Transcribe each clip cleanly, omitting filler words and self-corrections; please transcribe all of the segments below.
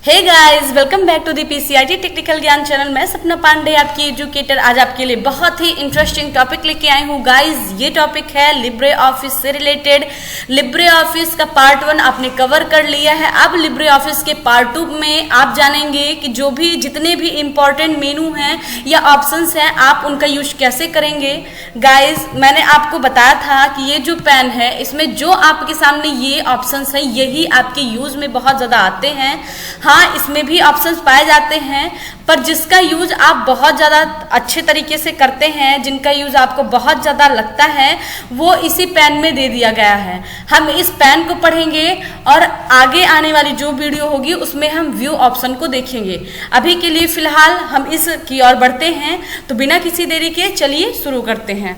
Hey guys, welcome back to the PCIT technical Gyan channel. मैं सपना पांडे, आपकी educator, आज आपके लिए बहुत ही इंटरेस्टिंग टॉपिक लेके आई हूँ। गाइस, ये टॉपिक है लिब्रे ऑफिस से रिलेटेड। लिब्रे ऑफिस का पार्ट 1 आपने कवर कर लिया है। अब लिब्रे ऑफिस के पार्ट 2 में आप जानेंगे कि जो भी जितने भी इंपॉर्टेंट मेनू हैं या ऑप्शंस हैं, आप उनका यूज कैसे करेंगे। गाइस, मैंने आपको बताया था कि ये जो पेन है, इसमें जो आपके सामने ये ऑप्शंस हैं, यही आपके यूज में बहुत ज़्यादा आते हैं। हाँ, इसमें भी ऑप्शंस पाए जाते हैं, पर जिसका यूज आप बहुत ज़्यादा अच्छे तरीके से करते हैं, जिनका यूज आपको बहुत ज़्यादा लगता है, वो इसी पेन में दे दिया गया है। हम इस पेन को पढ़ेंगे और आगे आने वाली जो वीडियो होगी उसमें हम व्यू ऑप्शन को देखेंगे। अभी के लिए फिलहाल हम इस की ओर बढ़ते हैं, तो बिना किसी देरी के चलिए शुरू करते हैं।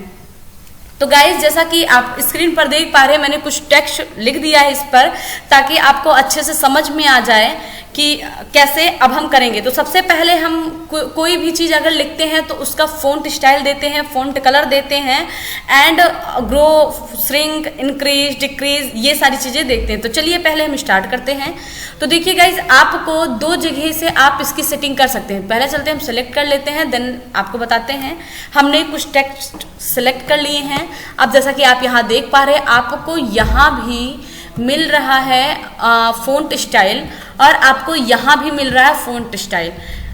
तो गाइस, जैसा कि आप स्क्रीन पर देख पा रहे हैं, मैंने कुछ टेक्स्ट लिख दिया है इस पर, ताकि आपको अच्छे से समझ में आ जाए कि कैसे अब हम करेंगे। तो सबसे पहले हम कोई भी चीज़ अगर लिखते हैं तो उसका फ़ॉन्ट स्टाइल देते हैं, फ़ॉन्ट कलर देते हैं, and grow, shrink, increase, decrease, ये सारी चीज़ें देखते हैं। तो चलिए पहले हम स्टार्ट करते हैं। तो देखिए गाइज, आपको दो जगह से आप इसकी सेटिंग कर सकते हैं। पहले चलते हैं, हम सेलेक्ट कर लेते हैं, देन आपको बताते हैं। हमने कुछ टेक्स्ट सेलेक्ट कर लिए हैं। अब जैसा कि आप यहाँ देख पा रहे हैं, आपको यहाँ भी मिल रहा है फ़ॉन्ट स्टाइल, और आपको यहाँ भी मिल रहा है फ़ॉन्ट स्टाइल।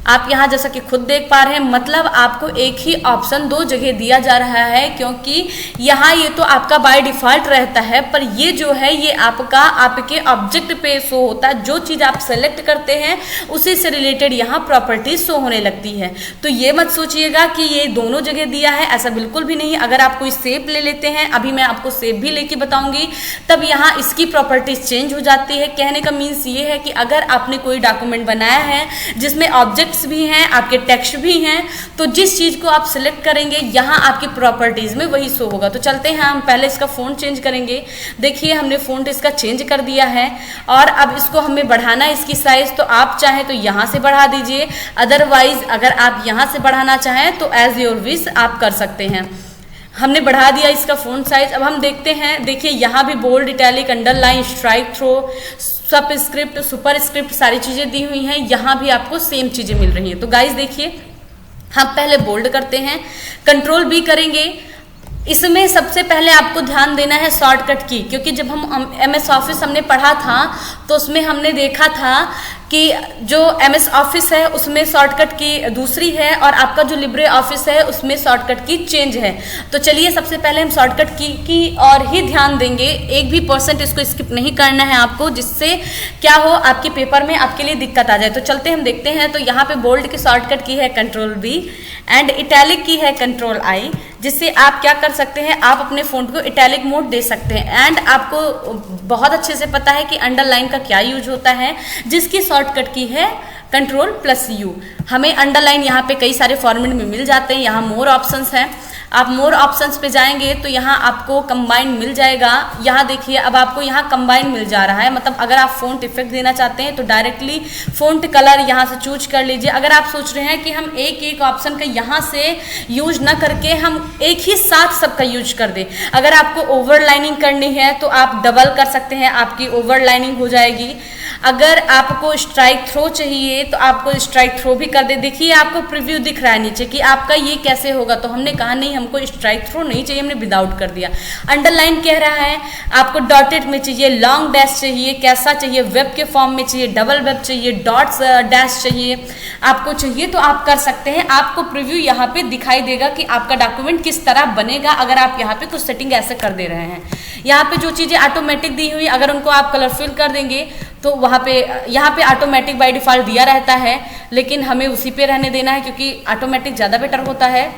आप यहाँ जैसा कि खुद देख पा रहे हैं, मतलब आपको एक ही ऑप्शन दो जगह दिया जा रहा है, क्योंकि यहाँ ये तो आपका बाय डिफ़ॉल्ट रहता है, पर ये जो है ये आपका आपके ऑब्जेक्ट पे शो होता है। जो चीज़ आप सेलेक्ट करते हैं उसी से रिलेटेड यहाँ प्रॉपर्टीज शो होने लगती है। तो ये मत सोचिएगा कि ये दोनों जगह दिया है, ऐसा बिल्कुल भी नहीं। अगर आप कोई शेप ले लेते हैं, अभी मैं आपको शेप भी लेके बताऊंगी, तब यहाँ इसकी प्रॉपर्टीज चेंज हो जाती है। कहने का मीन्स ये है कि अगर आपने कोई डॉक्यूमेंट बनाया है जिसमें ऑब्जेक्ट भी हैं, आपके टेक्स्ट भी हैं, तो जिस चीज को आप सिलेक्ट करेंगे यहाँ आपकी प्रॉपर्टीज में वही शो होगा। तो चलते हैं, हम पहले इसका फ़ॉन्ट चेंज करेंगे। देखिए, हमने फ़ॉन्ट इसका चेंज कर दिया है, और अब इसको हमें बढ़ाना है, इसकी साइज। तो आप चाहें तो यहाँ से बढ़ा दीजिए, अदरवाइज अगर आप यहाँ से बढ़ाना चाहें तो एज योर विश आप कर सकते हैं। हमने बढ़ा दिया इसका फ़ॉन्ट साइज। अब हम देखते हैं, देखिए यहाँ भी bold, italic, underline, strikethrough, subscript, superscript, सारी चीज़ें दी हुई हैं। यहाँ भी आपको सेम चीज़ें मिल रही हैं। तो गाइस देखिए, हम पहले बोल्ड करते हैं, कंट्रोल बी करेंगे। इसमें सबसे पहले आपको ध्यान देना है शॉर्टकट की, क्योंकि जब हम MS ऑफिस हमने पढ़ा था तो उसमें हमने देखा था कि जो MS ऑफिस है उसमें शॉर्टकट की दूसरी है, और आपका जो लिब्रे ऑफिस है उसमें शॉर्टकट की चेंज है। तो चलिए सबसे पहले हम शॉर्टकट की और ही ध्यान देंगे। एक भी % इसको स्किप नहीं करना है आपको, जिससे क्या हो, आपके पेपर में आपके लिए दिक्कत आ जाए। तो चलते हम देखते हैं। तो यहाँ पे बोल्ड की शॉर्टकट की है कंट्रोल B, एंड इटैलिक की है कंट्रोल I, जिससे आप क्या कर सकते हैं, आप अपने फ़ॉन्ट को इटैलिक मोड दे सकते हैं। एंड आपको बहुत अच्छे से पता है कि अंडरलाइन का क्या यूज होता है, जिसकी शॉर्टकट की है Ctrl+U। हमें अंडरलाइन यहाँ पे कई सारे फॉर्मेट में मिल जाते हैं। यहाँ मोर ऑप्शंस हैं, आप मोर ऑप्शंस पे जाएंगे तो यहाँ आपको कंबाइन मिल जाएगा। यहाँ देखिए, अब आपको यहाँ कंबाइन मिल जा रहा है, मतलब अगर आप फ़ॉन्ट इफेक्ट देना चाहते हैं तो डायरेक्टली फ़ॉन्ट कलर यहाँ से चूज कर लीजिए। अगर आप सोच रहे हैं कि हम एक एक ऑप्शन का यहाँ से यूज ना करके हम एक ही साथ सबका यूज कर दें, अगर आपको ओवरलाइनिंग करनी है तो आप डबल कर सकते हैं, आपकी ओवरलाइनिंग हो जाएगी। अगर आपको स्ट्राइक थ्रो चाहिए तो आपको स्ट्राइक थ्रो भी कर दे। देखिए, आपको प्रीव्यू दिख रहा है नीचे कि आपका ये कैसे होगा, तो हमने कहा नहीं, हमको स्ट्राइक थ्रो नहीं चाहिए, हमने विदाउट कर दिया। अंडरलाइन कह रहा है आपको डॉटेड में चाहिए, लॉन्ग डैश चाहिए, कैसा चाहिए, वेब के फॉर्म में चाहिए, डबल वेब चाहिए, डॉट्स डैश चाहिए, आपको चाहिए तो आप कर सकते हैं। आपको प्रीव्यू यहाँ पे दिखाई देगा कि आपका डॉक्यूमेंट किस तरह बनेगा, अगर आप यहाँ पे कुछ सेटिंग ऐसे कर दे रहे हैं। यहाँ पे जो चीज़ें ऑटोमेटिक दी हुई, अगर उनको आप कलर फिल कर देंगे तो वहाँ पे, यहाँ पे ऑटोमेटिक बाय डिफ़ॉल्ट दिया रहता है, लेकिन हमें उसी पे रहने देना है, क्योंकि ऑटोमेटिक ज़्यादा बेटर होता है।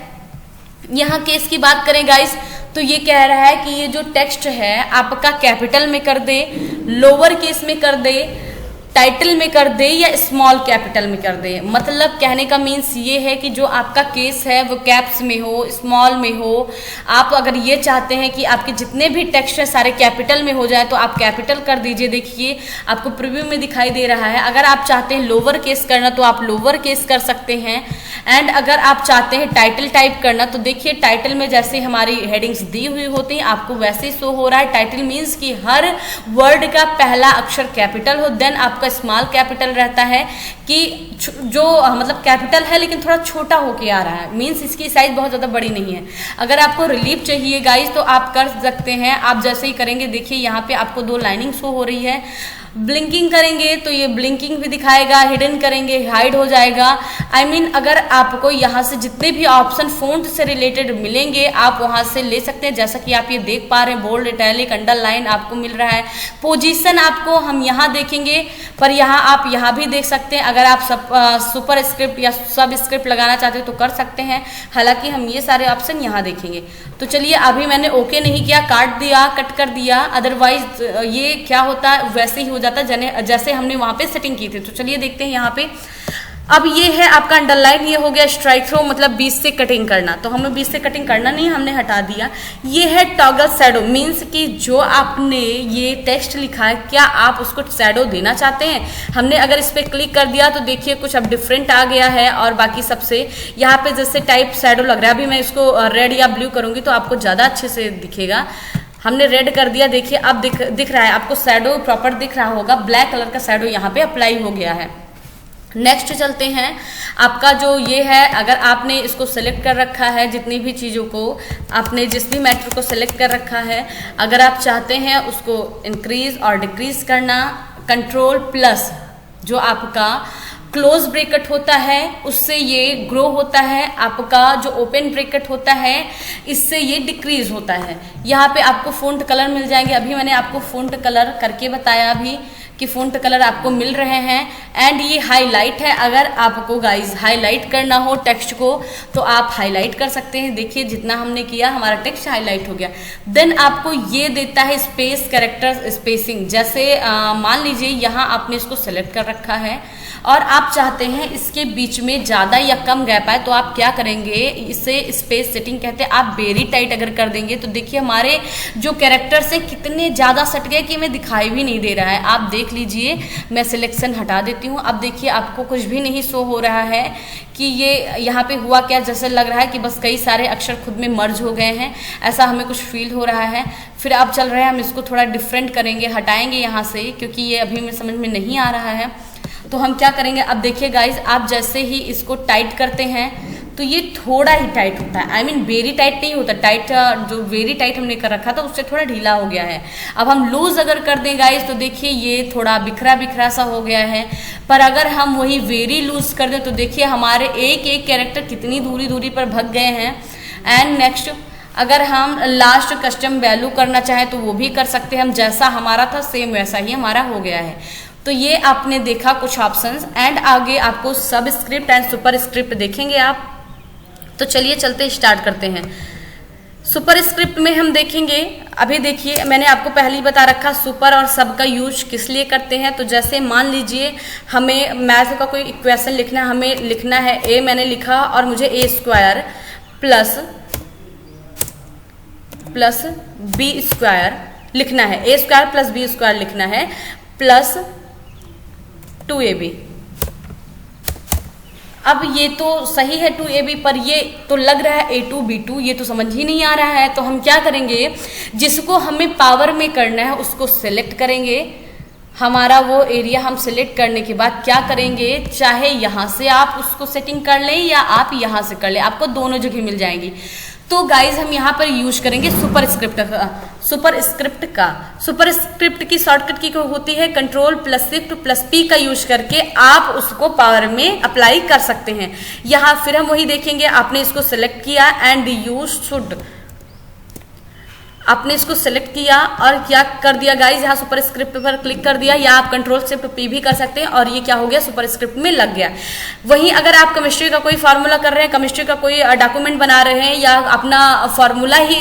यहाँ केस की बात करें गाइस, तो ये कह रहा है कि ये जो टेक्स्ट है आपका कैपिटल में कर दे, लोअर केस में कर दे, टाइटल में कर दे, या स्मॉल कैपिटल में कर दे। मतलब कहने का मीन्स ये है कि जो आपका केस है वो कैप्स में हो, स्मॉल में हो। आप अगर ये चाहते हैं कि आपके जितने भी टेक्स्ट है सारे कैपिटल में हो जाए तो आप कैपिटल कर दीजिए। देखिए, आपको प्रीव्यू में दिखाई दे रहा है। अगर आप चाहते हैं लोअर केस करना तो आप लोअर केस कर सकते हैं। एंड अगर आप चाहते हैं टाइटल टाइप करना, तो देखिए टाइटल में जैसे हमारी हेडिंग्स दी हुई होती हैं आपको वैसे ही शो हो रहा है। टाइटल मीन्स कि हर वर्ड का पहला अक्षर कैपिटल हो, देन आपका आपका स्मॉल कैपिटल रहता है कि जो मतलब कैपिटल है लेकिन थोड़ा छोटा होके आ रहा है, मीन्स इसकी साइज बहुत ज़्यादा बड़ी नहीं है। अगर आपको रिलीफ चाहिए गाइज तो आप कर सकते हैं। आप जैसे ही करेंगे देखिए यहाँ पे आपको 2 लाइनिंग शो हो रही है। ब्लिंकिंग करेंगे तो ये ब्लिंकिंग भी दिखाएगा, हिडन करेंगे हाइड हो जाएगा। आई मीन अगर आपको यहाँ से जितने भी ऑप्शन फ़ॉन्ट से रिलेटेड मिलेंगे आप वहाँ से ले सकते हैं। जैसा कि आप ये देख पा रहे हैं बोल्ड, इटैलिक, अंडरलाइन आपको मिल रहा है। पोजीशन आपको हम यहाँ देखेंगे, पर यहाँ आप यहाँ भी देख सकते हैं। अगर आप सुपर स्क्रिप्ट या सब स्क्रिप्ट लगाना चाहते हो तो कर सकते हैं, हालांकि हम ये सारे ऑप्शन यहाँ देखेंगे। तो चलिए अभी मैंने ओके नहीं किया, काट दिया, कट कर दिया, अदरवाइज ये क्या होता है वैसे ही हो जाता जैसे हमने वहां पे सेटिंग की थी। तो चलिए देखते हैं यहाँ पे। अब ये है आपका अंडरलाइन, ये हो गया स्ट्राइक थ्रो, मतलब बीच से कटिंग करना। तो हमें बीच से कटिंग करना नहीं, हमने हटा दिया। ये है टॉगल शैडो, मीन्स कि जो आपने ये टेक्स्ट लिखा है क्या आप उसको शैडो देना चाहते हैं। हमने अगर इस पर क्लिक कर दिया तो देखिए कुछ अब डिफरेंट आ गया है और बाकी सबसे यहाँ पे जैसे टाइप शैडो लग रहा है। अभी मैं इसको रेड या ब्लू करूंगी तो आपको ज़्यादा अच्छे से दिखेगा। हमने रेड कर दिया, देखिए अब दिख रहा है आपको, शैडो प्रॉपर दिख रहा होगा। ब्लैक कलर का शैडो यहाँ पे अप्लाई हो गया है। नेक्स्ट चलते हैं। आपका जो ये है, अगर आपने इसको सेलेक्ट कर रखा है, जितनी भी चीज़ों को आपने जिस भी मैटर को सेलेक्ट कर रखा है, अगर आप चाहते हैं उसको इंक्रीज और डिक्रीज करना, कंट्रोल प्लस जो आपका क्लोज ब्रैकेट होता है उससे ये ग्रो होता है, आपका जो ओपन ब्रैकेट होता है इससे ये डिक्रीज होता है। यहाँ पे आपको फ़ॉन्ट कलर मिल जाएंगे। अभी मैंने आपको फ़ॉन्ट कलर करके बताया अभी कि फ़ॉन्ट कलर आपको मिल रहे हैं। एंड ये हाईलाइट है, अगर आपको गाइज हाईलाइट करना हो टेक्स्ट को तो आप हाईलाइट कर सकते हैं। देखिए जितना हमने किया हमारा टेक्स्ट हाईलाइट हो गया। देन आपको ये देता है स्पेस कैरेक्टर स्पेसिंग। जैसे मान लीजिए यहाँ आपने इसको सेलेक्ट कर रखा है और आप चाहते हैं इसके बीच में ज़्यादा या कम गैप आए तो आप क्या करेंगे, इसे स्पेस सेटिंग कहते हैं। आप वेरी टाइट अगर कर देंगे तो देखिए हमारे जो कैरेक्टर से कितने ज़्यादा सट गए कि हमें दिखाई भी नहीं दे रहा है। आप देख लीजिए, मैं सिलेक्शन हटा देती हूँ। अब देखिए आपको कुछ भी नहीं शो हो रहा है कि ये यहाँ पे हुआ क्या। जैसे लग रहा है कि बस कई सारे अक्षर खुद में मर्ज हो गए हैं, ऐसा हमें कुछ फील हो रहा है। फिर अब चल रहा है, हम इसको थोड़ा डिफरेंट करेंगे, हटाएंगे यहाँ से क्योंकि ये अभी में समझ में नहीं आ रहा है। तो हम क्या करेंगे, अब देखिए गाइज, आप जैसे ही इसको टाइट करते हैं तो ये थोड़ा ही टाइट होता है। आई मीन वेरी टाइट नहीं होता, टाइट जो वेरी टाइट हमने कर रखा था उससे थोड़ा ढीला हो गया है। अब हम लूज अगर कर दें गाइज तो देखिए ये थोड़ा बिखरा बिखरा सा हो गया है। पर अगर हम वही वेरी लूज कर दें तो देखिए हमारे एक एक कैरेक्टर कितनी दूरी दूरी पर भग गए हैं। एंड नेक्स्ट, अगर हम लास्ट कस्टम वैल्यू करना चाहें तो वो भी कर सकते हैं। हम जैसा हमारा था सेम वैसा ही हमारा हो गया है। तो ये आपने देखा कुछ ऑप्शंस। एंड आगे आपको सब स्क्रिप्ट एंड सुपर स्क्रिप्ट देखेंगे आप। तो चलिए चलते स्टार्ट करते हैं। सुपर स्क्रिप्ट में हम देखेंगे, अभी देखिए मैंने आपको पहले ही बता रखा सुपर और सब का यूज किस लिए करते हैं। तो जैसे मान लीजिए हमें मैथ का कोई इक्वेशन लिखना है, हमें लिखना है ए, मैंने लिखा और मुझे ए स्क्वायर प्लस बी स्क्वायर लिखना है, ए स्क्वायर प्लस बी स्क्वायर लिखना है प्लस 2ab। अब ये तो सही है 2ab, पर ये तो लग रहा है a2 b2, ये तो समझ ही नहीं आ रहा है। तो हम क्या करेंगे, जिसको हमें पावर में करना है उसको सिलेक्ट करेंगे। हमारा वो एरिया हम सिलेक्ट करने के बाद क्या करेंगे, चाहे यहाँ से आप उसको सेटिंग कर लें या आप यहाँ से कर लें, आपको दोनों जगह मिल जाएंगी। तो गाइज हम यहाँ पर यूज करेंगे सुपर स्क्रिप्ट की शॉर्टकट की होती है control plus shift plus P का यूज करके आप उसको पावर में अप्लाई कर सकते हैं। यहाँ फिर हम वही देखेंगे, आपने इसको सेलेक्ट किया एंड यू शुड, आपने इसको सेलेक्ट किया और क्या कर दिया गाइज, यहाँ सुपर स्क्रिप्ट पर क्लिक कर दिया, या आप कंट्रोल शिफ्ट पी भी कर सकते हैं और ये क्या हो गया सुपर स्क्रिप्ट में लग गया। वहीं अगर आप केमिस्ट्री का कोई फार्मूला कर रहे हैं, केमिस्ट्री का कोई डॉक्यूमेंट बना रहे हैं या अपना फार्मूला ही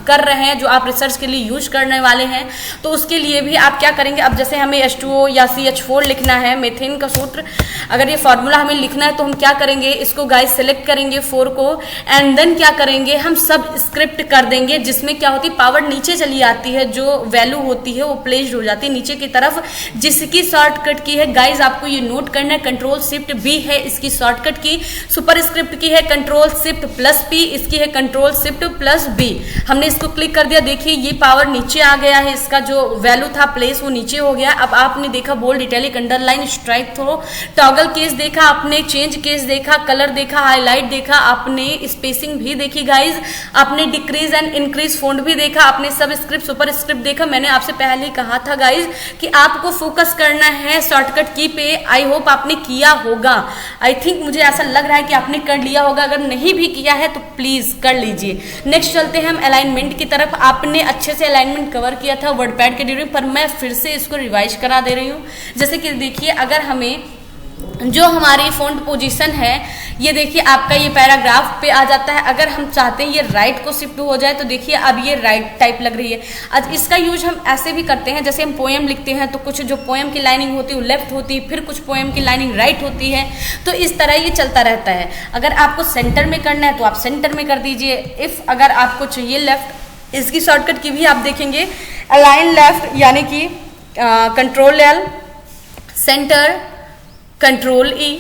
कर रहे हैं जो आप रिसर्च के लिए यूज करने वाले हैं, तो उसके लिए भी आप क्या करेंगे, अब जैसे हमें H2O या CH4 लिखना है, मेथेन का सूत्र, अगर ये फार्मूला हमें लिखना है तो हम क्या करेंगे, इसको गाइज सेलेक्ट करेंगे 4 को एंड देन क्या करेंगे, हम सब स्क्रिप्ट कर देंगे जिसमें क्या होती है, पावर नीचे चली आती है, जो वैल्यू होती है वो प्लेस्ड हो जाती है नीचे की तरफ, जिसकी शॉर्टकट की है गाइज आपको ये नोट करना है, कंट्रोल शिफ्ट बी है इसकी शॉर्टकट की, सुपरस्क्रिप्ट की है कंट्रोल शिफ्ट प्लस पी, इसकी है कंट्रोल शिफ्ट प्लस बी। हमने इसको क्लिक कर दिया, देखिए ये पावर नीचे आ गया है, इसका जो वैल्यू था प्लेस वो नीचे हो गया। अब आपने देखा bold, italic, underline, strikethrough, toggle case देखा आपने, चेंज केस देखा, कलर देखा, हाईलाइट देखा आपने, स्पेसिंग भी देखी गाइज आपने, डिक्रीज एंड इंक्रीज फॉन्ट भी देखा आपने, सब स्क्रिप्ट सुपर स्क्रिप्ट देखा। मैंने आपसे पहले ही कहा था गाइज कि आपको फोकस करना है शॉर्टकट की पे। आई होप आपने किया होगा, आई थिंक मुझे ऐसा लग रहा है कि आपने कर लिया होगा, अगर नहीं भी किया है तो प्लीज कर लीजिए। नेक्स्ट चलते हैं हम अलाइनमेंट की तरफ। आपने अच्छे से अलाइनमेंट कवर किया था वर्डपैड के ड्यूरिंग, पर मैं फिर से इसको रिवाइज करा दे रही हूँ। जैसे कि देखिए अगर हमें जो हमारी फ़ॉन्ट पोजीशन है, ये देखिए आपका ये पैराग्राफ पे आ जाता है, अगर हम चाहते हैं ये राइट को शिफ्ट हो जाए तो देखिए अब ये राइट टाइप लग रही है। आज इसका यूज हम ऐसे भी करते हैं, जैसे हम पोएम लिखते हैं तो कुछ जो पोएम की लाइनिंग होती है वो लेफ्ट होती है, फिर कुछ पोएम की लाइनिंग राइट होती है, तो इस तरह ये चलता रहता है। अगर आपको सेंटर में करना है तो आप सेंटर में कर दीजिए, इफ़ अगर आपको चाहिए लेफ्ट, इसकी शॉर्टकट की भी आप देखेंगे अलाइन लेफ्ट यानी कि control L, centre control E,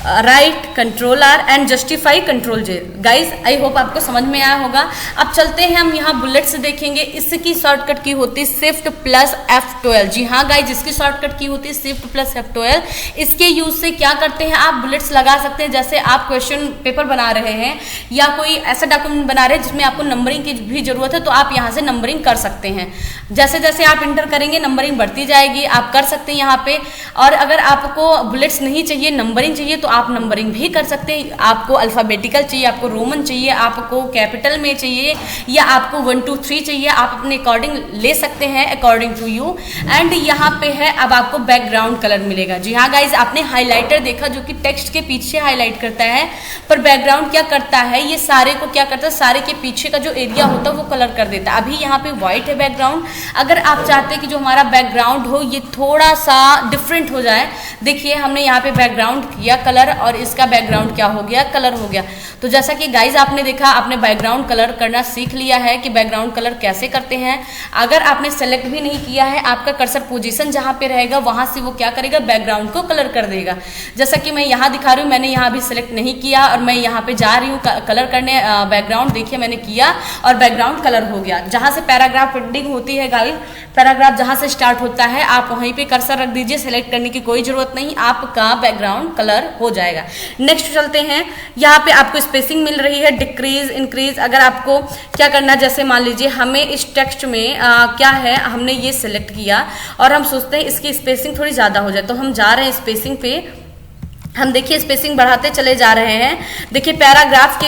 right control R and justify control J. Guys I hope आपको समझ में आया होगा। अब चलते हैं हम यहाँ बुलेट से देखेंगे, इसकी शॉर्टकट की होती है शिफ्ट प्लस F12। जी हाँ गाइज, इसकी शॉर्टकट की होती है शिफ्ट प्लस F12। इसके यूज से क्या करते हैं, आप बुलेट्स लगा सकते हैं, जैसे आप क्वेश्चन पेपर बना रहे हैं या कोई ऐसा डॉक्यूमेंट बना रहे हैं जिसमें आपको नंबरिंग की भी जरूरत है, तो आप यहाँ से नंबरिंग कर सकते हैं। जैसे जैसे आप इंटर करेंगे नंबरिंग बढ़ती जाएगी, आप कर सकते हैं यहाँ पे। और अगर आपको बुलेट्स नहीं चाहिए, नंबरिंग चाहिए, तो आप नंबरिंग भी कर सकते हैं। आपको अल्फाबेटिकल चाहिए, आपको रोमन चाहिए, आपको कैपिटल में चाहिए, या आपको 1 2 3 चाहिए, आप अपने अकॉर्डिंग ले सकते हैं, अकॉर्डिंग टू यू। एंड यहाँ पे है अब आपको बैकग्राउंड कलर मिलेगा। जी हाँ गाइज, आपने हाईलाइटर देखा जो कि टेक्स्ट के पीछे हाईलाइट करता है, पर बैकग्राउंड क्या करता है, ये सारे को क्या करता है, सारे के पीछे का जो एरिया होता है वो कलर कर देता है। अभी यहाँ पे व्हाइट है बैकग्राउंड, अगर आप चाहते हैं कि जो हमारा बैकग्राउंड हो ये थोड़ा सा डिफरेंट हो जाए, देखिए हमने यहाँ पे बैकग्राउंड किया कलर और इसका बैकग्राउंड क्या हो गया, कलर हो गया। तो जैसा कि गाइज आपने देखा, आपने बैकग्राउंड कलर करना सीख लिया है कि बैकग्राउंड कलर कैसे करते हैं। अगर आपने सेलेक्ट भी नहीं किया है, आपका कर्सर पोजीशन जहां पे रहेगा वहां से वो क्या करेगा, बैकग्राउंड को कलर कर देगा। जैसा कि मैं यहाँ दिखा रही हूँ, मैंने यहाँ भी सेलेक्ट नहीं किया और मैं यहाँ पे जा रही हूँ कलर करने बैकग्राउंड, देखिए मैंने किया और बैकग्राउंड कलर हो गया। जहां से पैराग्राफ एंडिंग होती है गाइज, पैराग्राफ जहां से स्टार्ट होता है आप वहीं पे कर्सर रख दीजिए, सेलेक्ट करने की कोई जरूरत नहीं, आपका बैकग्राउंड कलर हो जाएगा। नेक्स्ट चलते हैं, यहाँ पे आपको स्पेसिंग मिल रही है, डिक्रीज इंक्रीज। अगर आपको क्या करना, जैसे मान लीजिए हमें इस टेक्स्ट में क्या है, हमने ये सिलेक्ट किया और हम सोचते हैं इसकी स्पेसिंग थोड़ी ज़्यादा हो जाए, तो हम जा रहे हैं स्पेसिंग पे, हम देखिए स्पेसिंग बढ़ाते चले जा रहे हैं। देखिए पैराग्राफ के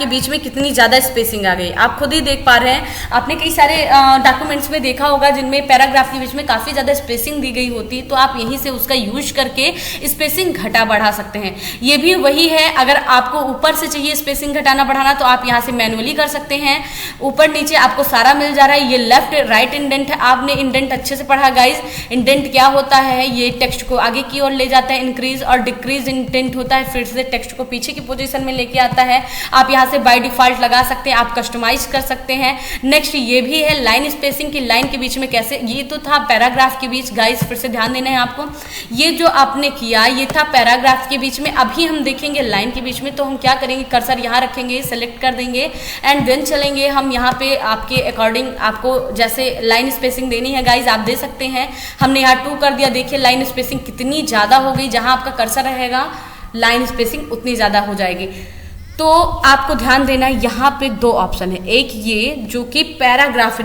बीच में कितनी ज़्यादा स्पेसिंग आ गई, आप खुद ही देख पा रहे हैं। आपने कई सारे डॉक्यूमेंट्स में देखा होगा जिनमें पैराग्राफ के बीच में काफ़ी ज़्यादा स्पेसिंग दी गई होती है, तो आप यहीं से उसका यूज करके स्पेसिंग घटा बढ़ा सकते हैं। ये भी वही है, अगर आपको ऊपर से चाहिए स्पेसिंग घटाना बढ़ाना तो आप यहाँ से मैनुअली कर सकते हैं। ऊपर नीचे आपको सारा मिल जा रहा है। ये लेफ्ट राइट इंडेंट है, आपने इंडेंट अच्छे से पढ़ा गाइज। इंडेंट क्या होता है, ये टेक्स्ट को आगे की ओर ले जाता है, इंक्रीज और डिक्रीज इंडेंट होता है, फिर से टेक्स्ट को पीछे की पोजीशन में लेके आता है। आप यहाँ से बाय डिफॉल्ट लगा सकते हैं, आप कस्टमाइज कर सकते हैं। नेक्स्ट ये भी है लाइन स्पेसिंग की, लाइन के बीच में कैसे, ये तो था पैराग्राफ के बीच गाइस, फिर से ध्यान देना है आपको। ये जो आपने किया ये था पैराग्राफ के बीच में, अभी हम देखेंगे लाइन के बीच में। तो हम क्या करेंगे, कर्सर यहाँ रखेंगे, सेलेक्ट कर देंगे एंड देन चलेंगे हम यहाँ पे आपके अकॉर्डिंग, आपको जैसे लाइन स्पेसिंग देनी है गाइज आप दे सकते हैं। हमने यहाँ 2 कर दिया, देखिए लाइन स्पेसिंग कितनी ज़्यादा हो गई, जहाँ आपका कर्सर रहेगा लाइन स्पेसिंग उतनी ज़्यादा हो जाएगी। तो आपको ध्यान देना है, यहाँ पे 2 ऑप्शन है, एक ये जो कि पैराग्राफ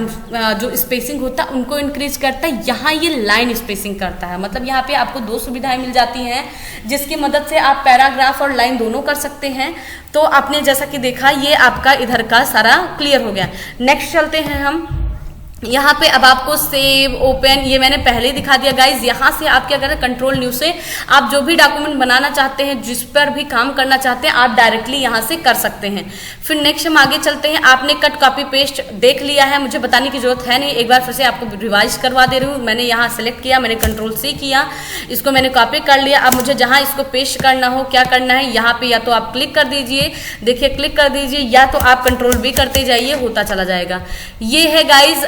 जो स्पेसिंग होता है उनको इंक्रीज करता है, यहाँ ये लाइन स्पेसिंग करता है। मतलब यहाँ पे आपको 2 सुविधाएं मिल जाती हैं जिसकी मदद से आप पैराग्राफ और लाइन दोनों कर सकते हैं। तो आपने जैसा कि देखा ये आपका इधर का सारा क्लियर हो गया। नेक्स्ट चलते हैं हम, यहाँ पे अब आपको सेव ओपन ये मैंने पहले ही दिखा दिया गाइज। यहाँ से आप क्या करते हैं, कंट्रोल न्यू से आप जो भी डॉक्यूमेंट बनाना चाहते हैं, जिस पर भी काम करना चाहते हैं, आप डायरेक्टली यहाँ से कर सकते हैं। फिर नेक्स्ट हम आगे चलते हैं। आपने कट कॉपी पेस्ट देख लिया है, मुझे बताने की जरूरत है नहीं, एक बार फिर से आपको रिवाइज करवा दे रही हूँ। मैंने यहाँ सेलेक्ट किया, मैंने कंट्रोल C किया, इसको मैंने कॉपी कर लिया। अब मुझे जहाँ इसको पेस्ट करना हो, क्या करना है, यहाँ पे या तो आप क्लिक कर दीजिए, देखिए क्लिक कर दीजिए, या तो आप कंट्रोल V करते जाइए, होता चला जाएगा। ये है गाइज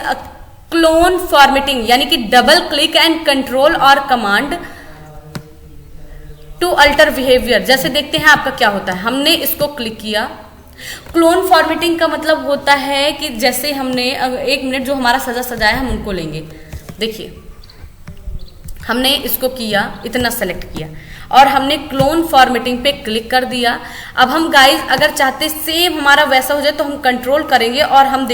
क्लोन फॉर्मेटिंग, यानी कि डबल क्लिक एंड कंट्रोल और कमांड टू अल्टर बिहेवियर। जैसे देखते हैं आपका क्या होता है। हमने इसको क्लिक किया। क्लोन फॉर्मेटिंग का मतलब होता है कि जैसे हमने 1 मिनट जो हमारा सजाया हम उनको लेंगे। देखिए हमने इसको किया, इतना सेलेक्ट किया और हमने क्लोन फॉर्मेटिंग पे क्लिक कर दिया। अब हम गाइस अगर चाहते सेम हमारा वैसा हो जाए तो हम कंट्रोल करेंगे और हम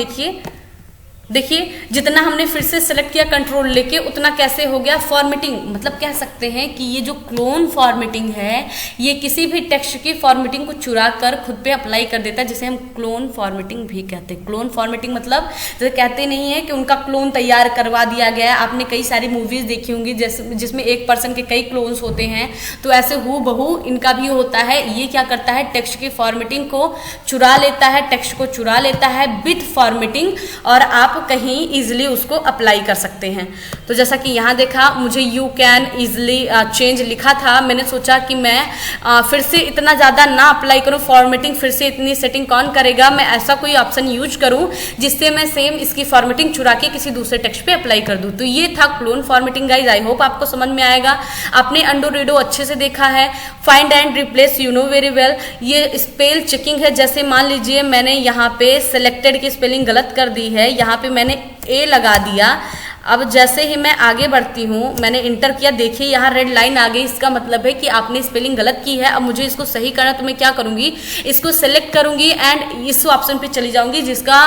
देखिए जितना हमने फिर से सेलेक्ट किया कंट्रोल लेके, उतना कैसे हो गया फॉर्मेटिंग। मतलब कह सकते हैं कि ये जो क्लोन फॉर्मेटिंग है, ये किसी भी टेक्स्ट की फॉर्मेटिंग को चुरा कर खुद पे अप्लाई कर देता है, जिसे हम क्लोन फॉर्मेटिंग भी कहते हैं। क्लोन फॉर्मेटिंग मतलब जैसे कहते नहीं है कि उनका क्लोन तैयार करवा दिया गया है। आपने कई सारी मूवीज देखी होंगी जिसमें एक पर्सन के कई क्लोन्स होते हैं, तो ऐसे हूबहू इनका भी होता है। ये क्या करता है, टेक्स्ट की फॉर्मेटिंग को चुरा लेता है, टेक्स्ट को चुरा लेता है विथ फॉर्मेटिंग, और आप कहीं इजिली उसको अप्लाई कर सकते हैं। तो जैसा कि यहाँ देखा, मुझे यू कैन इजिली चेंज लिखा था, मैंने सोचा कि मैं फिर से इतना ज़्यादा ना अप्लाई करूँ फॉर्मेटिंग, फिर से इतनी सेटिंग कौन करेगा, मैं ऐसा कोई ऑप्शन यूज करूँ जिससे मैं सेम इसकी फॉर्मेटिंग चुरा के किसी दूसरे टेक्स्ट पे अप्लाई कर दूँ। तो ये था clone formatting guys. I hope आपको समझ में आएगा। आपने अंडो रीडो अच्छे से देखा है। Find and replace you know very well, ये स्पेल चेकिंग है। जैसे मान लीजिए मैंने यहाँ पे सिलेक्टेड की स्पेलिंग गलत कर दी है, यहाँ पे मैंने ए लगा दिया। अब जैसे ही मैं आगे बढ़ती हूँ, मैंने इंटर किया, देखिए यहाँ रेड लाइन आ गई। इसका मतलब है कि आपने स्पेलिंग गलत की है। अब मुझे इसको सही करना, तो मैं क्या करूँगी, इसको सेलेक्ट करूँगी एंड इस ऑप्शन पे चली जाऊँगी जिसका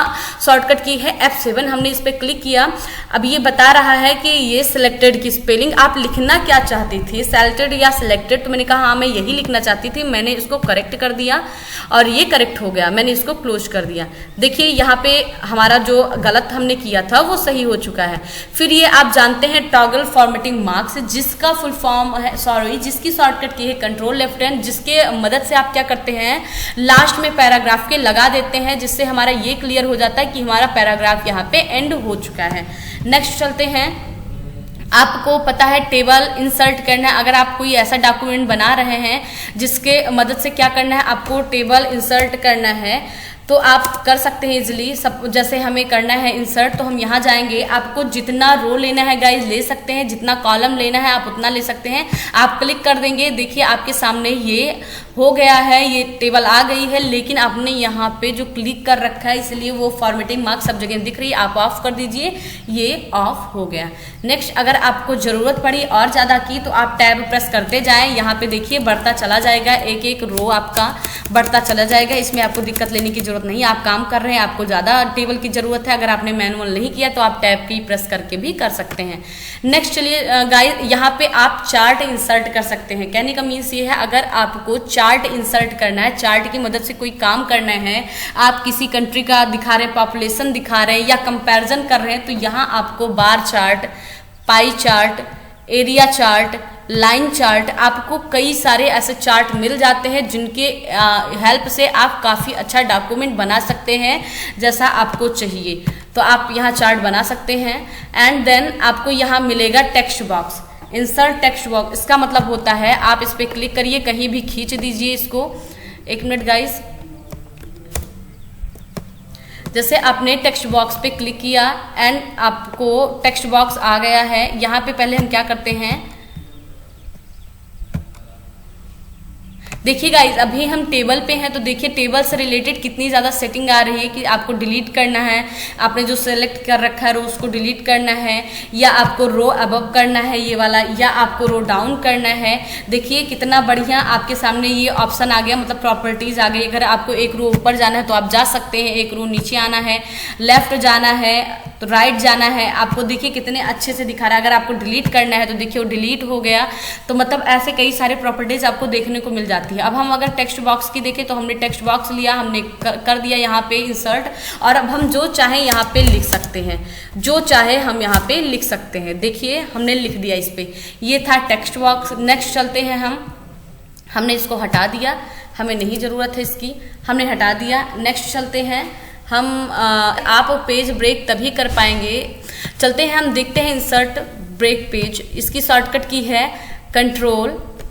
शॉर्टकट की है F7। हमने इस पर क्लिक किया। अब ये बता रहा है कि ये सिलेक्टेड की स्पेलिंग आप लिखना क्या चाहती थी, सेलेक्टेड या सिलेक्टेड। तो मैंने कहा हाँ मैं यही लिखना चाहती थी। मैंने इसको करेक्ट कर दिया और ये करेक्ट हो गया। मैंने इसको क्लोज कर दिया। देखिए यहाँ पे हमारा जो गलत हमने किया था वो सही हो चुका है। फिर ये आप जानते हैं टॉगल फॉर्मेटिंग मार्क्स, जिसका फुल फॉर्म है, जिसकी शॉर्टकट की है कंट्रोल लेफ्ट हैंड, जिसके मदद से आप क्या करते हैं, लास्ट में पैराग्राफ के लगा देते हैं, जिससे हमारा ये क्लियर हो जाता है कि हमारा पैराग्राफ यहाँ पे एंड हो चुका है। नेक्स्ट चलते हैं। आपको पता है टेबल इंसर्ट करना है। अगर आप कोई ऐसा डॉक्यूमेंट बना रहे हैं जिसके मदद से क्या करना है, आपको टेबल इंसर्ट करना है, तो आप कर सकते हैं इजीली। सब जैसे हमें करना है इंसर्ट, तो हम यहाँ जाएंगे। आपको जितना रो लेना है गाइज ले सकते हैं, जितना कॉलम लेना है आप उतना ले सकते हैं। आप क्लिक कर देंगे, देखिए आपके सामने ये हो गया है, ये टेबल आ गई है। लेकिन आपने यहाँ पे जो क्लिक कर रखा है, इसलिए वो फॉर्मेटिंग मार्क्स सब जगह दिख रही है। आप ऑफ कर दीजिए, ये ऑफ हो गया। नेक्स्ट, अगर आपको जरूरत पड़ी और ज़्यादा की, तो आप टैब प्रेस करते जाएं। यहाँ पे देखिए बढ़ता चला जाएगा, एक एक रो आपका बढ़ता चला जाएगा। इसमें आपको दिक्कत लेने की जरूरत नहीं। आप काम कर रहे हैं, आपको ज़्यादा टेबल की जरूरत है, अगर आपने मैनुअल नहीं किया तो आप टैब की प्रेस करके भी कर सकते हैं। नेक्स्ट चलिए गाइस, यहाँ पे आप चार्ट इंसर्ट कर सकते हैं। कहने का मीन्स ये है, अगर आपको चार्ट इंसर्ट करना है, चार्ट की मदद से कोई काम करना है, आप किसी कंट्री का दिखा रहे हैं, पॉपुलेशन दिखा रहे हैं या कंपैरिजन कर रहे हैं, तो यहाँ आपको bar chart, pie chart, area chart, line chart, आपको कई सारे ऐसे चार्ट मिल जाते हैं जिनके हेल्प से आप काफ़ी अच्छा डॉक्यूमेंट बना सकते हैं जैसा आपको चाहिए। तो आप यहाँ चार्ट बना सकते हैं। एंड देन आपको यहाँ मिलेगा text box, insert text box. इसका मतलब होता है आप इस पर क्लिक करिए, कहीं भी खींच दीजिए इसको। एक मिनट गाइस, जैसे आपने टेक्स्ट बॉक्स पे क्लिक किया एंड आपको टेक्स्ट बॉक्स आ गया है। यहाँ पे पहले हम क्या करते हैं, देखिए गाइज अभी हम टेबल पे हैं, तो देखिए टेबल से रिलेटेड कितनी ज़्यादा सेटिंग आ रही है कि आपको डिलीट करना है, आपने जो सेलेक्ट कर रखा है रो उसको डिलीट करना है, या आपको रो अबव करना है ये वाला, या आपको रो डाउन करना है। देखिए कितना बढ़िया आपके सामने ये ऑप्शन आ गया, मतलब प्रॉपर्टीज आ गई। अगर आपको एक रो ऊपर जाना है तो आप जा सकते हैं, एक रो नीचे आना है, लेफ्ट जाना है, तो राइट जाना है आपको। देखिए कितने अच्छे से दिखा रहा है। अगर आपको डिलीट करना है तो देखिए वो डिलीट हो गया। तो मतलब ऐसे कई सारे प्रॉपर्टीज आपको देखने को मिल जाती है। अब हम अगर टेक्स्ट बॉक्स की देखें तो हमने टेक्स्ट बॉक्स लिया, हमने कर दिया यहाँ पे इंसर्ट, और अब हम जो चाहे यहाँ पे लिख सकते हैं, जो चाहे हम यहाँ पे लिख सकते हैं। देखिए हमने लिख दिया इस पे, ये था टेक्स्ट बॉक्स। नेक्स्ट चलते हैं हमने इसको हटा दिया, हमें नहीं ज़रूरत है इसकी, हमने हटा दिया। नेक्स्ट चलते हैं आप पेज ब्रेक तभी कर पाएंगे। चलते हैं हम देखते हैं इंसर्ट ब्रेक पेज। इसकी शॉर्टकट की है कंट्रोल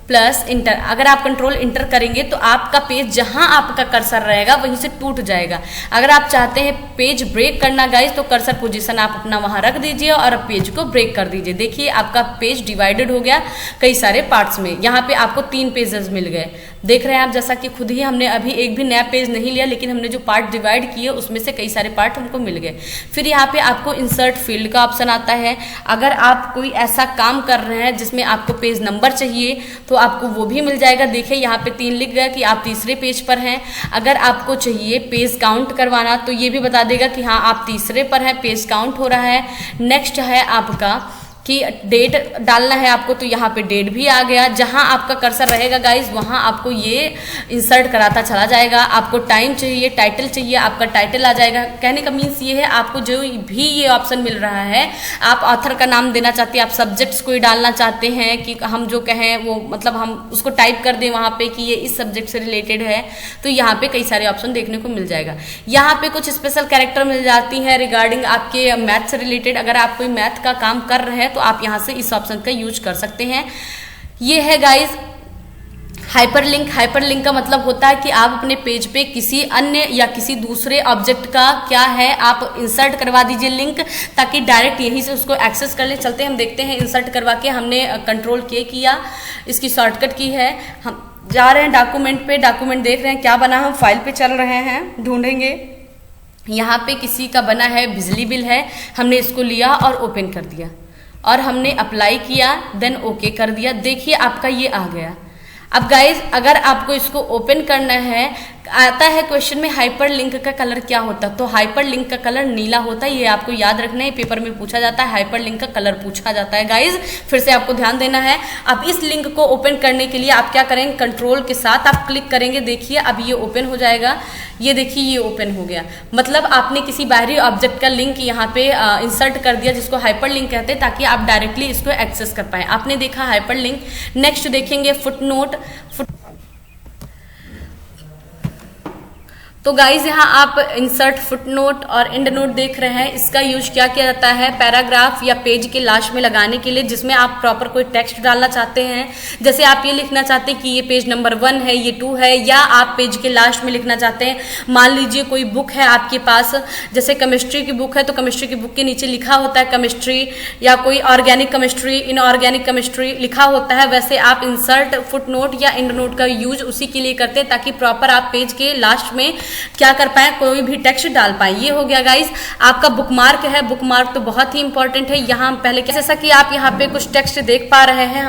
प्लस इंटर। अगर आप कंट्रोल इंटर करेंगे तो आपका पेज जहां आपका कर्सर रहेगा वहीं से टूट जाएगा। अगर आप चाहते हैं पेज ब्रेक करना गाइस तो कर्सर पोजीशन आप अपना वहां रख दीजिए और पेज को ब्रेक कर दीजिए। देखिए आपका पेज डिवाइडेड हो गया कई सारे पार्ट्स में। यहाँ पे आपको 3 पेजेस मिल गए, देख रहे हैं आप। जैसा कि खुद ही हमने अभी एक भी नया पेज नहीं लिया, लेकिन हमने जो पार्ट डिवाइड किए उसमें से कई सारे पार्ट हमको मिल गए। फिर यहाँ पे आपको इंसर्ट फील्ड का ऑप्शन आता है। अगर आप कोई ऐसा काम कर रहे हैं जिसमें आपको पेज नंबर चाहिए तो आपको वो भी मिल जाएगा। देखिए यहाँ पे 3 लिख गया कि आप तीसरे पेज पर हैं। अगर आपको चाहिए पेज काउंट करवाना तो ये भी बता देगा कि हाँ आप तीसरे पर हैं, पेज काउंट हो रहा है। नेक्स्ट है आपका कि डेट डालना है आपको, तो यहाँ पे डेट भी आ गया। जहाँ आपका कर्सर रहेगा गाइस वहाँ आपको ये इंसर्ट कराता चला जाएगा। आपको टाइम चाहिए, टाइटल चाहिए, आपका टाइटल आ जाएगा। कहने का मीन्स ये है आपको जो भी ये ऑप्शन मिल रहा है, आप ऑथर का नाम देना चाहते हैं, आप सब्जेक्ट्स कोई डालना चाहते हैं कि हम जो कहें वो मतलब हम उसको टाइप कर दें वहाँ पे कि ये इस सब्जेक्ट से रिलेटेड है, तो यहाँ पे कई सारे ऑप्शन देखने को मिल जाएगा। यहाँ पे कुछ स्पेशल कैरेक्टर मिल जाती हैं रिगार्डिंग आपके मैथ से रिलेटेड। अगर आप कोई मैथ का काम कर रहे हैं तो आप यहां से इस ऑप्शन का यूज कर सकते हैं। ये है गाइस हाइपरलिंक। हाइपरलिंक का मतलब होता है कि आप अपने पेज पे किसी अन्य या किसी दूसरे ऑब्जेक्ट का क्या है आप इंसर्ट करवा दीजिए लिंक, ताकि डायरेक्ट यहीं से उसको एक्सेस कर ले। चलते हम देखते हैं इंसर्ट करवा के हमने कंट्रोल के किया, इसकी शॉर्टकट की है। हम जा रहे हैं डॉक्यूमेंट पे, डॉक्यूमेंट देख रहे हैं क्या बना, हम फाइल पे चल रहे हैं, ढूंढेंगे। यहाँ पे किसी का बना है बिजली बिल है, हमने इसको लिया और ओपन कर दिया और हमने अप्लाई किया, देन ओके कर दिया। देखिए आपका ये आ गया। अब गाइज अगर आपको इसको ओपन करना है, आता है क्वेश्चन में हाइपर लिंक का कलर क्या होता है, तो हाइपर लिंक का कलर नीला होता है। ये आपको याद रखना है, पेपर में पूछा जाता है, हाइपर लिंक का कलर पूछा जाता है गाइज, फिर से आपको ध्यान देना है। अब इस लिंक को ओपन करने के लिए आप क्या करेंगे, कंट्रोल के साथ आप क्लिक करेंगे। देखिए अब ये ओपन हो जाएगा, ये देखिए ये ओपन हो गया। मतलब आपने किसी बाहरी ऑब्जेक्ट का लिंक यहाँ पे इंसर्ट कर दिया, जिसको हाइपर लिंक कहते हैं, ताकि आप डायरेक्टली इसको एक्सेस कर पाए। आपने देखा हाइपर लिंक। नेक्स्ट देखेंगे फुट नोट। तो गाइज यहाँ आप इंसर्ट फुट नोट और एंड नोट देख रहे हैं। इसका यूज क्या किया जाता है, पैराग्राफ या पेज के लास्ट में लगाने के लिए, जिसमें आप प्रॉपर कोई टेक्स्ट डालना चाहते हैं। जैसे आप ये लिखना चाहते हैं कि ये पेज नंबर 1 है, ये 2 है, या आप पेज के लास्ट में लिखना चाहते हैं। मान लीजिए कोई बुक है आपके पास, जैसे केमिस्ट्री की बुक है, तो केमिस्ट्री की बुक के नीचे लिखा होता है केमिस्ट्री, या कोई ऑर्गेनिक केमिस्ट्री, इनऑर्गेनिक केमिस्ट्री लिखा होता है। वैसे आप इंसर्ट फुट नोट या एंड नोट का यूज उसी के लिए करते हैं, ताकि प्रॉपर आप पेज के लास्ट में क्या कर पाए, कोई भी टेक्स्ट डाल पाए। ये हो गया गाइस आपका बुकमार्क है। बुकमार्क तो बहुत ही इंपॉर्टेंट है। यहाँ पहले जैसा कि आप यहाँ पे कुछ टेक्स्ट देख पा रहे हैं,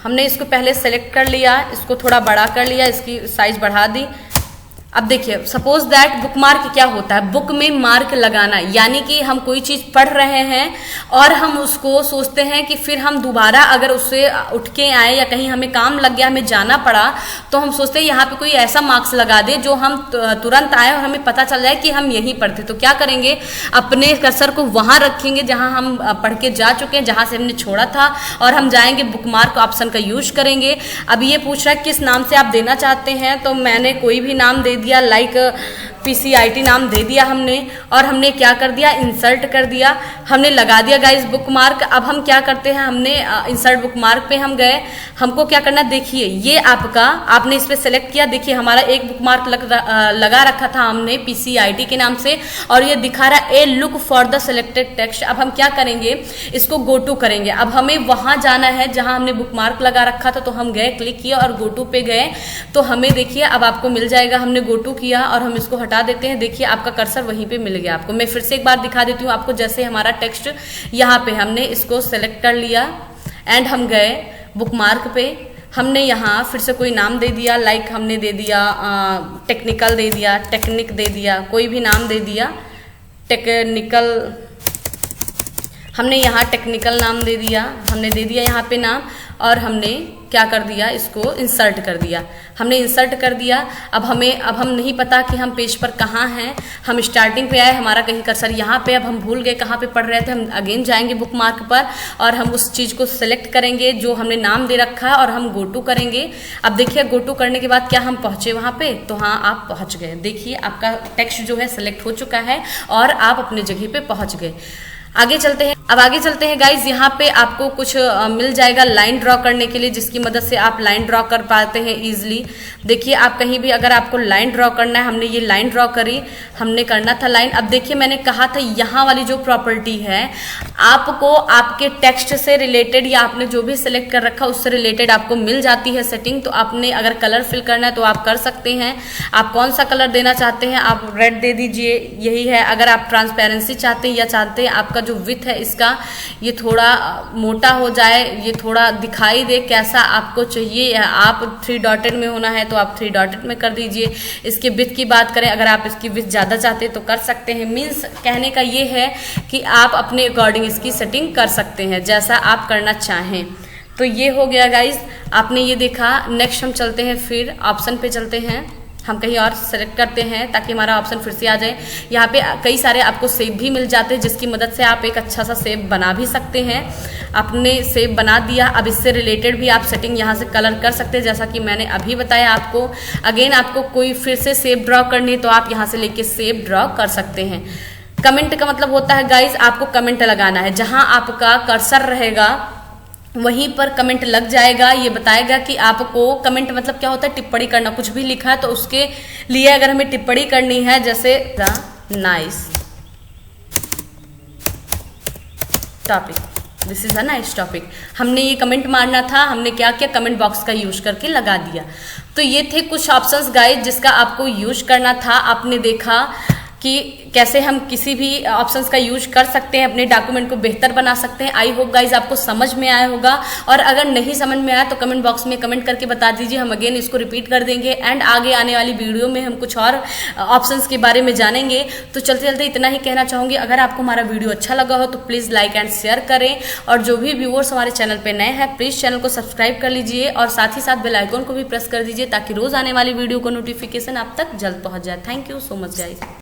हमने इसको पहले सेलेक्ट कर लिया, इसको थोड़ा बड़ा कर लिया, इसकी साइज बढ़ा दी। अब देखिए सपोज दैट बुकमार्क क्या होता है, बुक में मार्क लगाना, यानी कि हम कोई चीज पढ़ रहे हैं और हम उसको सोचते हैं कि फिर हम दोबारा अगर उससे उठ के आए या कहीं हमें काम लग गया, हमें जाना पड़ा, तो हम सोचते हैं यहाँ पे कोई ऐसा मार्क्स लगा दे जो हम तुरंत आए और हमें पता चल जाए कि हम यहीं पढ़ते। तो क्या करेंगे, अपने कर्सर को वहां रखेंगे जहां हम पढ़ के जा चुके हैं, जहां से हमने छोड़ा था, और हम जाएंगे बुकमार्क ऑप्शन का यूज करेंगे। अब ये पूछ रहा है किस नाम से आप देना चाहते हैं, तो मैंने कोई भी नाम दे दिया, लाइक PCIT नाम दे दिया हमने, और हमने क्या कर दिया, इंसर्ट कर दिया, हमने लगा दिया गाइस बुकमार्क। अब हम क्या करते हैं, हमने इंसर्ट बुकमार्क पे हम गए, हमको क्या करना, देखिए ये आपका, आपने इस पे सेलेक्ट किया, देखिए हमारा एक बुकमार्क लगा रखा था हमने PCIT के नाम से, और ये दिखा रहा है ए look for the selected text. अब हम क्या करेंगे, इसको गो टू करेंगे। अब हमें वहां जाना है जहां हमने बुकमार्क लगा रखा था, तो हम गए, क्लिक किया और गो टू पे गए, तो हमें देखिए अब आपको मिल जाएगा। हमने गो टू किया और हम इसको हटा देते हैं, देखिए आपका कर्सर वहीं पे मिल गया आपको। मैं फिर से एक बार दिखा देती हूँ आपको, जैसे हमारा टेक्स्ट यहाँ पे हमने इसको सेलेक्ट कर लिया एंड हम गए बुकमार्क पे, हमने यहाँ फिर से कोई नाम दे दिया, लाइक हमने दे दिया टेक्निकल दे दिया, टेक्निक दे दिया, कोई भी नाम दे दिया, टेक्निकल, हमने यहाँ टेक्निकल नाम दे दिया, हमने दे दिया यहाँ पे नाम, और हमने क्या कर दिया, इसको इंसर्ट कर दिया। हमने इंसर्ट कर दिया। अब हम नहीं पता कि हम पेज पर कहाँ हैं। हम स्टार्टिंग पे आए, हमारा कहीं कर्सर यहाँ पे, अब हम भूल गए कहाँ पे पढ़ रहे थे। हम अगेन जाएंगे बुक मार्क पर और हम उस चीज़ को सिलेक्ट करेंगे जो हमने नाम दे रखा है और हम गो टू करेंगे। अब देखिए गो टू करने के बाद क्या हम पहुँचे वहाँ पे, तो हाँ आप पहुँच गए। देखिए आपका टेक्स्ट जो है सिलेक्ट हो चुका है और आप अपने जगह पे पहुँच गए। आगे चलते हैं। अब आगे चलते हैं गाइज, यहाँ पे आपको कुछ मिल जाएगा लाइन ड्रॉ करने के लिए, जिसकी मदद से आप लाइन ड्रॉ कर पाते हैं इजीली। देखिए आप कहीं भी अगर आपको लाइन ड्रॉ करना है, हमने ये लाइन ड्रॉ करी, हमने करना था लाइन। अब देखिए मैंने कहा था यहाँ वाली जो प्रॉपर्टी है, आपको आपके टेक्स्ट से रिलेटेड या आपने जो भी सिलेक्ट कर रखा उससे रिलेटेड आपको मिल जाती है सेटिंग। तो आपने अगर कलर फिल करना है तो आप कर सकते हैं। आप कौन सा कलर देना चाहते हैं, आप रेड दे दीजिए, यही है। अगर आप ट्रांसपेरेंसी चाहते हैं या चाहते हैं आपका जो विथ है इसका ये थोड़ा मोटा हो जाए, ये थोड़ा दिखाई दे, कैसा आपको चाहिए। आप 3 डॉटेड में होना है तो आप 3 डॉटेड में कर दीजिए। इसके विथ की बात करें, अगर आप इसकी विथ ज़्यादा चाहते हैं तो कर सकते हैं। मीन्स कहने का ये है कि आप अपने अकॉर्डिंग इसकी सेटिंग कर सकते हैं जैसा आप करना चाहें। तो ये हो गया गाइज, आपने ये देखा। नेक्स्ट हम चलते हैं, फिर ऑप्शन पे चलते हैं। हम कहीं और सेलेक्ट करते हैं ताकि हमारा ऑप्शन फिर से आ जाए। यहाँ पे कई सारे आपको सेव भी मिल जाते हैं जिसकी मदद से आप एक अच्छा सा सेव बना भी सकते हैं। आपने सेव बना दिया, अब इससे रिलेटेड भी आप सेटिंग यहाँ से कलर कर सकते हैं जैसा कि मैंने अभी बताया आपको। अगेन आपको कोई फिर से सेव ड्रॉ करनी है तो आप यहाँ से लेके सेव ड्रॉ कर सकते हैं। कमेंट का मतलब होता है गाइज, आपको कमेंट लगाना है। जहाँ आपका कर्सर रहेगा वहीं पर कमेंट लग जाएगा। ये बताएगा कि आपको कमेंट मतलब क्या होता है, टिप्पणी करना। कुछ भी लिखा है तो उसके लिए अगर हमें टिप्पणी करनी है, जैसे nice topic, this is a nice topic, हमने ये कमेंट मारना था। हमने क्या किया, कमेंट बॉक्स का यूज करके लगा दिया। तो ये थे कुछ ऑप्शंस गाइज जिसका आपको यूज करना था। आपने देखा कि कैसे हम किसी भी ऑप्शंस का यूज कर सकते हैं, अपने डॉक्यूमेंट को बेहतर बना सकते हैं। आई होप गाइज आपको समझ में आया होगा, और अगर नहीं समझ में आया तो कमेंट बॉक्स में कमेंट करके बता दीजिए। हम अगेन इसको रिपीट कर देंगे एंड आगे आने वाली वीडियो में हम कुछ और ऑप्शंस के बारे में जानेंगे। तो चलते चलते इतना ही कहना चाहूँगी, अगर आपको हमारा वीडियो अच्छा लगा हो तो प्लीज़ लाइक एंड शेयर करें, और जो भी व्यूअर्स हमारे चैनल पर नए हैं प्लीज़ चैनल को सब्सक्राइब कर लीजिए, और साथ ही साथ बेल आइकन को भी प्रेस कर दीजिए ताकि रोज़ आने वाली वीडियो को नोटिफिकेशन आप तक जल्द पहुँच जाए। Thank you so much guys.